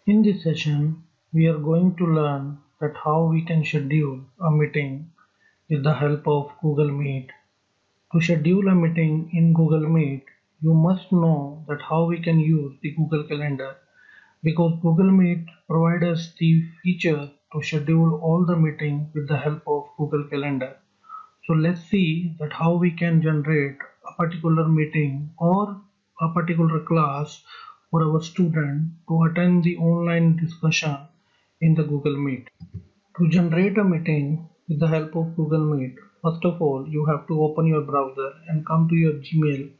In this session, we are going to learn that how we can schedule a meeting with the help of Google Meet. To schedule a meeting in Google Meet, you must know that how we can use the Google Calendar because Google Meet provides us the feature to schedule all the meeting with the help of Google Calendar. So let's see that how we can generate a particular meeting or a particular class for our student to attend the online discussion in the Google Meet. To generate a meeting with the help of Google Meet, first of all you have to open your browser and come to your Gmail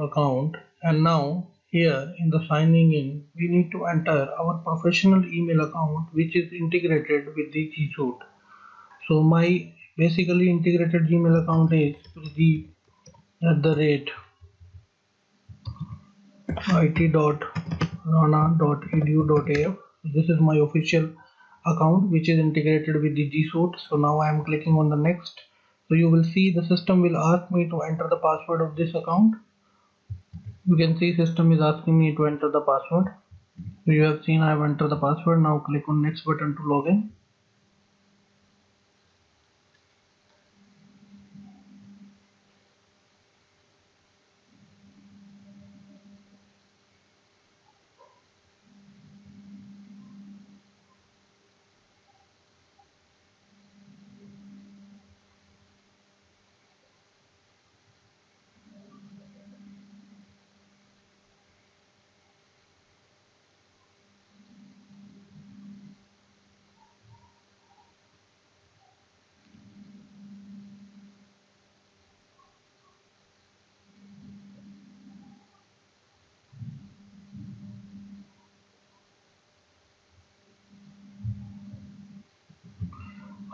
account, and now here in the signing in we need to enter our professional email account which is integrated with the G Suite. So my basically integrated Gmail account is the at the rate it.rana.edu.af. This is my official account which is integrated with the G Suite. So now I am clicking on the next. So you will see the system will ask me to enter the password of this account. You can see system is asking me to enter the password. So you have seen I have entered the password. Now click on next button to log in.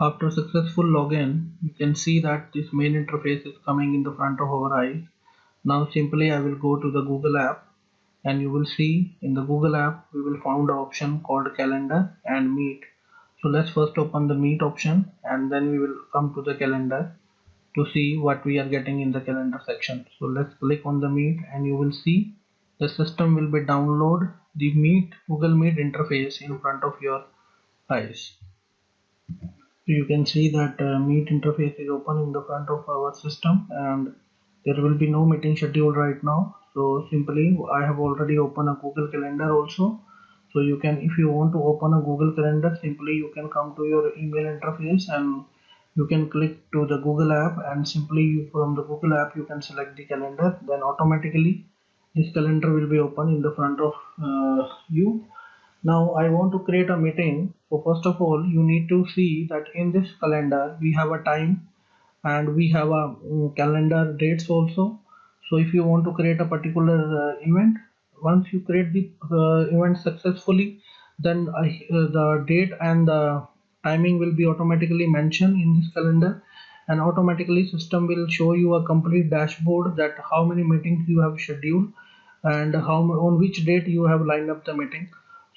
After successful login, you can see that this main interface is coming in the front of our eyes. Now simply I will go to the Google app, and you will see in the Google app we will find an option called calendar and meet. So let's first open the meet option and then we will come to the calendar to see what we are getting in the calendar section. So let's click on the meet and you will see the system will be download the meet Google Meet interface in front of your eyes. So you can see that meet interface is open in the front of our system, and there will be no meeting schedule right now. So simply I have already opened a Google Calendar also. So you can, if you want to open a Google Calendar, simply you can come to your email interface and you can click to the Google app, and simply from the Google app you can select the calendar, then automatically this calendar will be open in the front of you. Now I want to create a meeting. So first of all you need to see that in this calendar we have a time and we have a calendar dates also. So if you want to create a particular event, once you create the event successfully, then the date and the timing will be automatically mentioned in this calendar, and automatically system will show you a complete dashboard that how many meetings you have scheduled and how on which date you have lined up the meeting.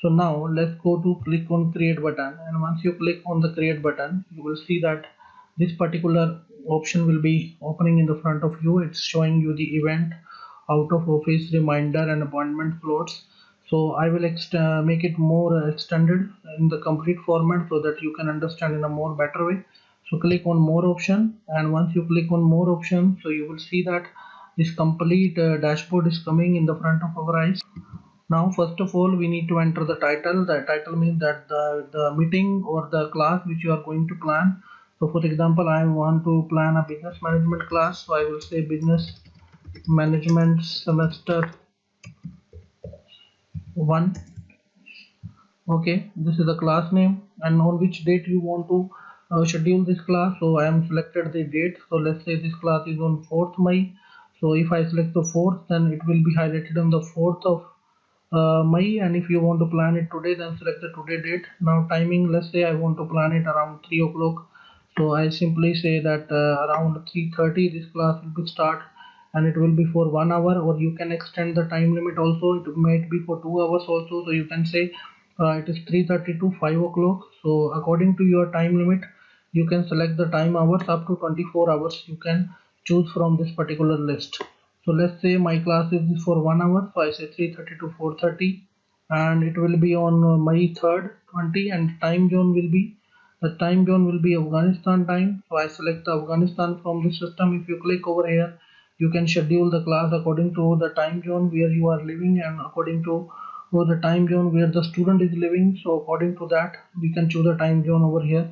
So now let's go to click on create button, and once you click on the create button you will see that this particular option will be opening in the front of you. It's showing you the event, out of office, reminder and appointment slots. So I will make it more extended in the complete format so that you can understand in a more better way. So click on more option, and once you click on more option, so you will see that this complete dashboard is coming in the front of our eyes. Now first of all we need to enter the title. The title means that the meeting or the class which you are going to plan. So for example I want to plan a business management class, so I will say business management semester 1. Okay, this is the class name, and on which date you want to schedule this class. So I am selected the date. So let's say this class is on 4th May. So if I select the 4th, then it will be highlighted on the 4th of May, and if you want to plan it today, then select the today date. Now timing, let's say I want to plan it around 3 o'clock. So I simply say that around 3:30 this class will be start, and it will be for 1 hour, or you can extend the time limit also. It might be for 2 hours also. So you can say it is 3:30 to 5 o'clock. So according to your time limit, you can select the time hours up to 24 hours. You can choose from this particular list. So let's say my class is for 1 hour. So I say 3:30 to 4:30, and it will be on May 3rd 20, and the time zone will be Afghanistan time. So I select the Afghanistan from the system. If you click over here, you can schedule the class according to the time zone where you are living and according to the time zone where the student is living. So according to that, we can choose a time zone over here.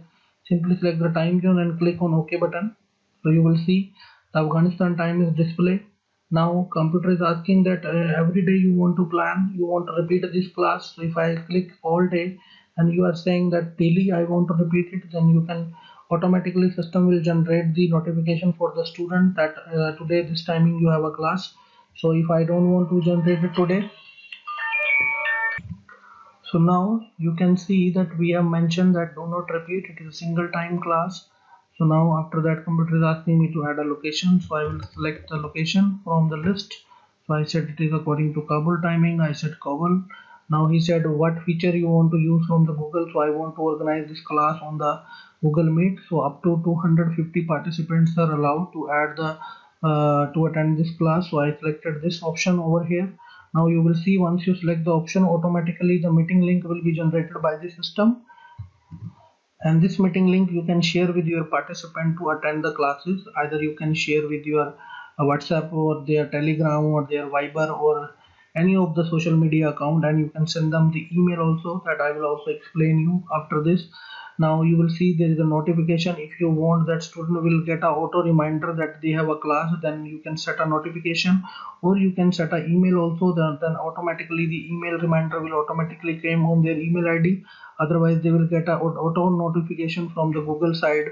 Simply select the time zone and click on OK button. So you will see the Afghanistan time is displayed. Now computer is asking that every day you want to plan, you want to repeat this class. So if I click all day and you are saying that daily I want to repeat it, then you can automatically system will generate the notification for the student that today this timing you have a class. So if I don't want to generate it today, so now you can see that we have mentioned that do not repeat, it is a single time class. So now after that computer is asking me to add a location, so I will select the location from the list. So I said it is according to Kabul timing, I said Kabul. Now he said what feature you want to use from the Google, so I want to organize this class on the Google Meet. So up to 250 participants are allowed to add the to attend this class. So I selected this option over here. Now you will see once you select the option, automatically the meeting link will be generated by the system, and this meeting link you can share with your participant to attend the classes. Either you can share with your WhatsApp or their Telegram or their Viber or any of the social media account, and you can send them the email also, that I will also explain you after this. Now you will see there is a notification. If you want that student will get a auto reminder that they have a class, then you can set a notification, or you can set an email also, then automatically the email reminder will automatically come on their email ID. Otherwise they will get a auto notification from the Google side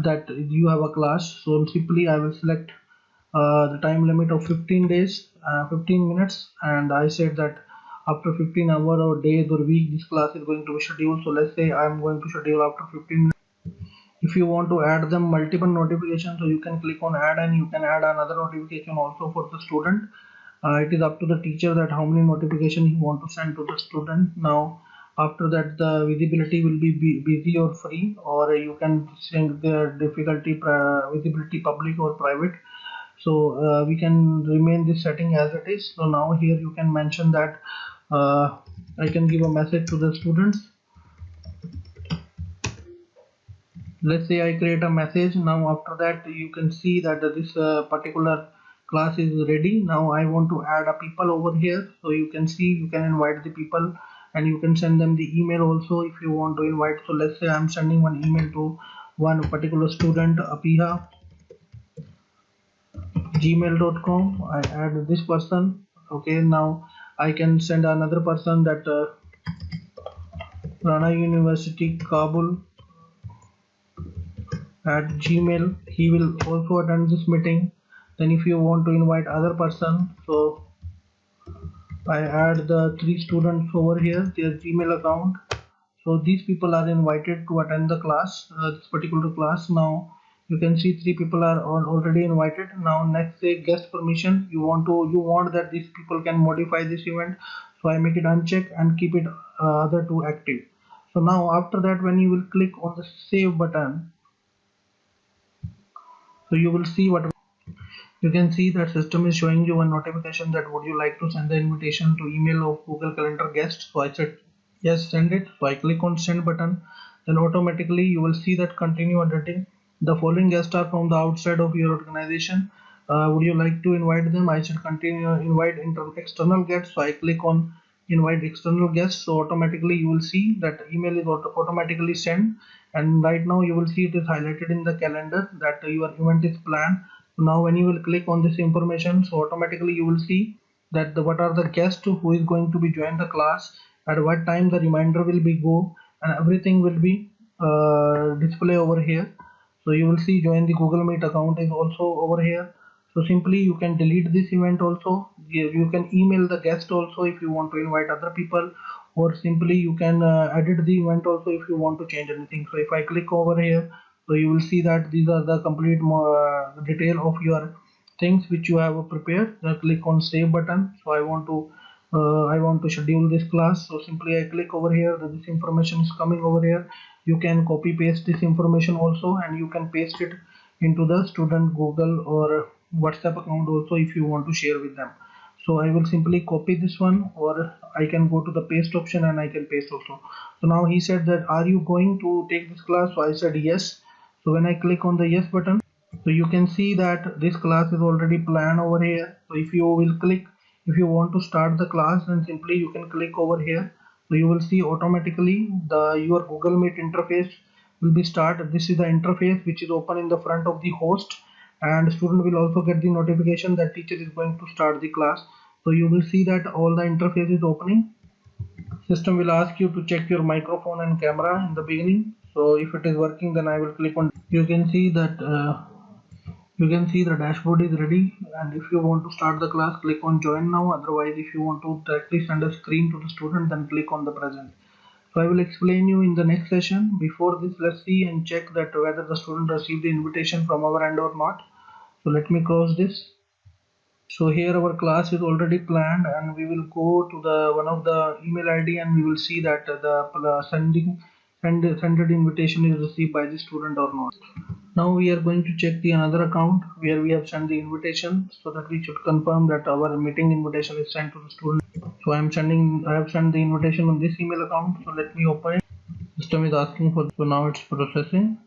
that you have a class. So simply I will select the time limit of 15 days, 15 minutes, and I said that after 15 hour or days or week this class is going to be scheduled. So let's say I am going to schedule after 15 minutes. If you want to add them multiple notifications, so you can click on add, and you can add another notification also for the student. It is up to the teacher that how many notifications you want to send to the student. Now after that the visibility will be busy or free, or you can change the difficulty visibility public or private. So we can remain this setting as it is. So now here you can mention that I can give a message to the students. Let's say I create a message. Now after that you can see that this particular class is ready. Now I want to add a people over here. So you can see you can invite the people, and you can send them the email also if you want to invite. So let's say I'm sending one email to one particular student, Apiha gmail.com. I add this person. Okay, now I can send another person that Rana University Kabul at Gmail. He will also attend this meeting. Then if you want to invite other person, so I add the 3 students over here, their Gmail account. So these people are invited to attend the class, this particular class. Now you can see 3 people are already invited. Now next, say guest permission. You want that these people can modify this event. So I make it uncheck and keep it other 2 active. So now after that, when you will click on the save button, so you will see what you can see that system is showing you a notification that would you like to send the invitation to email of Google Calendar guest. So I said yes, send it. So I click on send button, then automatically you will see that continue editing. The following guests are from the outside of your organization. Would you like to invite them? I should continue invite external guests. So I click on invite external guests. So automatically you will see that email is automatically sent, and right now you will see it is highlighted in the calendar that your event is planned. So now when you will click on this information, so automatically you will see that what are the guests who is going to be join the class, at what time the reminder will be go, and everything will be display over here. So you will see join the Google Meet account is also over here. So simply you can delete this event also. You can email the guest also if you want to invite other people, or simply you can edit the event also if you want to change anything. So if I click over here, so you will see that these are the complete detail of your things which you have prepared. Then click on save button. So I want to schedule this class. So simply I click over here. This information is coming over here. You can copy paste this information also, and you can paste it into the student Google or WhatsApp account also if you want to share with them. So I will simply copy this one, or I can go to the paste option and I can paste also. So now he said that, are you going to take this class? So I said yes. So when I click on the yes button, so you can see that this class is already planned over here. So if you will click, if you want to start the class, then simply you can click over here. So you will see automatically your Google Meet interface will be start. This is the interface which is open in the front of the host, and student will also get the notification that teacher is going to start the class. So you will see that all the interface is opening. System will ask you to check your microphone and camera in the beginning. So if it is working, then I will click on. You can see that the dashboard is ready, and if you want to start the class, click on join now. Otherwise, if you want to directly send a screen to the student, then click on the present. So I will explain you in the next session. Before this, let's see and check that whether the student received the invitation from our end or not. So let me close this. So here our class is already planned, and we will go to the one of the email ID, and we will see that the sended invitation is received by the student or not. Now we are going to check the another account where we have sent the invitation, so that we should confirm that our meeting invitation is sent to the student. So I have sent the invitation on this email account. So let me open it. System is asking for, so now it's processing.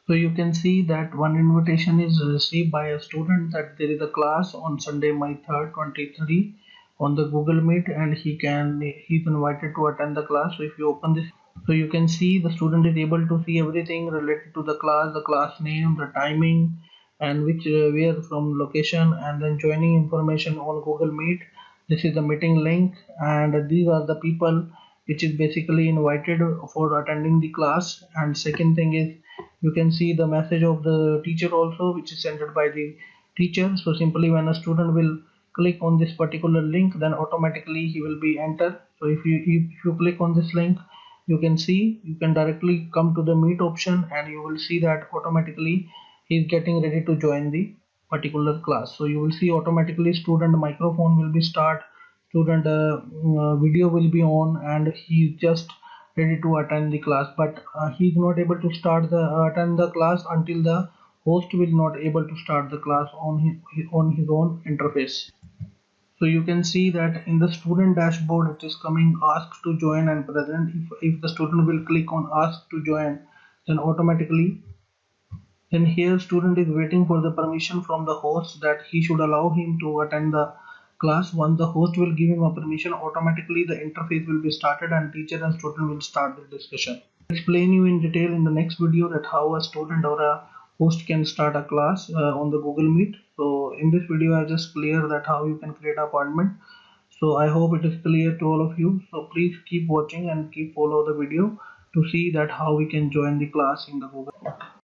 So you can see that one invitation is received by a student, that there is a class on Sunday, May 3rd, 2023 on the Google Meet, and he's invited to attend the class. So if you open this, so you can see the student is able to see everything related to the class name, the timing, and which where from location, and then joining information on Google Meet. This is the meeting link, and these are the people which is basically invited for attending the class. And second thing is, you can see the message of the teacher also, which is sent by the teacher. So simply when a student will click on this particular link, then automatically he will be entered. So if you click on this link, you can see you can directly come to the meet option, and you will see that automatically he is getting ready to join the particular class. So you will see automatically student microphone will be start, student video will be on, and he is just ready to attend the class. But he is not able to start the attend the class until the host will not able to start the class on his own interface. So you can see that in the student dashboard it is coming ask to join and present. If the student will click on ask to join, then automatically, then here student is waiting for the permission from the host that he should allow him to attend the class. Once the host will give him a permission, automatically the interface will be started, and teacher and student will start the discussion. I'll explain you in detail in the next video that how a student or a host can start a class on the Google Meet. So in this video I just clear that how you can create an appointment. So I hope it is clear to all of you. So please keep watching and keep follow the video to see that how we can join the class in the Google.